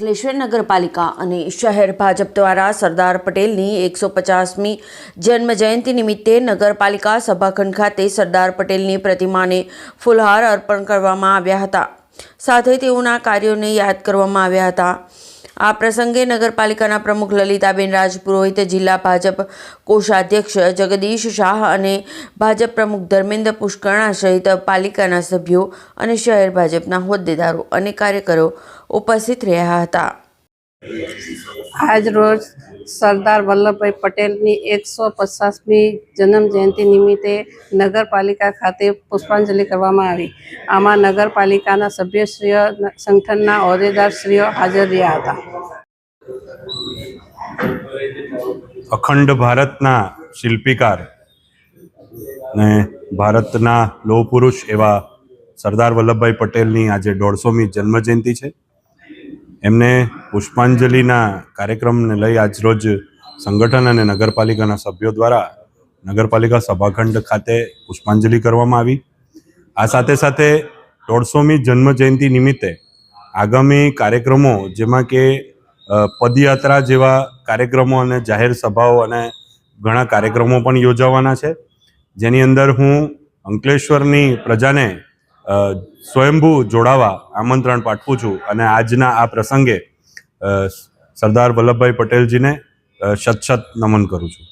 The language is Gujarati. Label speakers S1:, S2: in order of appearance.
S1: અંકલેશ્વર નગરપાલિકા અને શહેર ભાજપ દ્વારા સરદાર પટેલની 150મી જન્મજયંતિ નિમિત્તે નગરપાલિકા સભાખંડ ખાતે સરદાર પટેલની પ્રતિમાને ફૂલહાર અર્પણ કરવામાં આવ્યા હતા. સાથે તેઓના કાર્યોને યાદ કરવામાં આવ્યા હતા. આ પ્રસંગે નગરપાલિકાના પ્રમુખ લલિતાબેન રાજપુરોહિત, જિલ્લા ભાજપ કોષાધ્યક્ષ જગદીશ શાહ અને ભાજપ પ્રમુખ ધર્મેન્દ્ર પુષ્કરણા સહિત પાલિકાના સભ્યો અને શહેર ભાજપના હોદ્દેદારો અને કાર્યકરો ઉપસ્થિત રહ્યા હતા.
S2: આજ રોજ સરદાર વલ્લભભાઈ પટેલની 150મી જન્મજયંતિ નિમિત્તે નગરપાલિકા ખાતે પુષ્પાંજલિ કરવામાં આવી. આમાં નગરપાલિકાના સભ્યશ્રીઓ, સંગઠનના હોદ્દેદારશ્રીઓ હાજર રહ્યા હતા.
S3: અખંડ ભારતના શિલ્પીકાર ને ભારતના લોહ પુરુષ એવા સરદાર વલ્લભભાઈ પટેલની આજે 150મી જન્મજયંતિ છે. એમને પુષ્પાંજલિના કાર્યક્રમને લઈ આજરોજ સંગઠન અને નગરપાલિકાના સભ્યો દ્વારા નગરપાલિકા સભાખંડ ખાતે પુષ્પાંજલિ કરવામાં આવી. આ સાથે સાથે 150મી જન્મજયંતિ નિમિત્તે આગામી કાર્યક્રમો, જેમાં કે પદયાત્રા જેવા કાર્યક્રમો અને જાહેર સભાઓ અને ઘણા કાર્યક્રમો પણ યોજાવાના છે, જેની અંદર હું અંકલેશ્વરની પ્રજાને સ્વયંભૂ જોડાવા આમંત્રણ પાઠવું છું અને આજના આ પ્રસંગે સરદાર વલ્લભભાઈ પટેલજીને શત નમન કરું છું.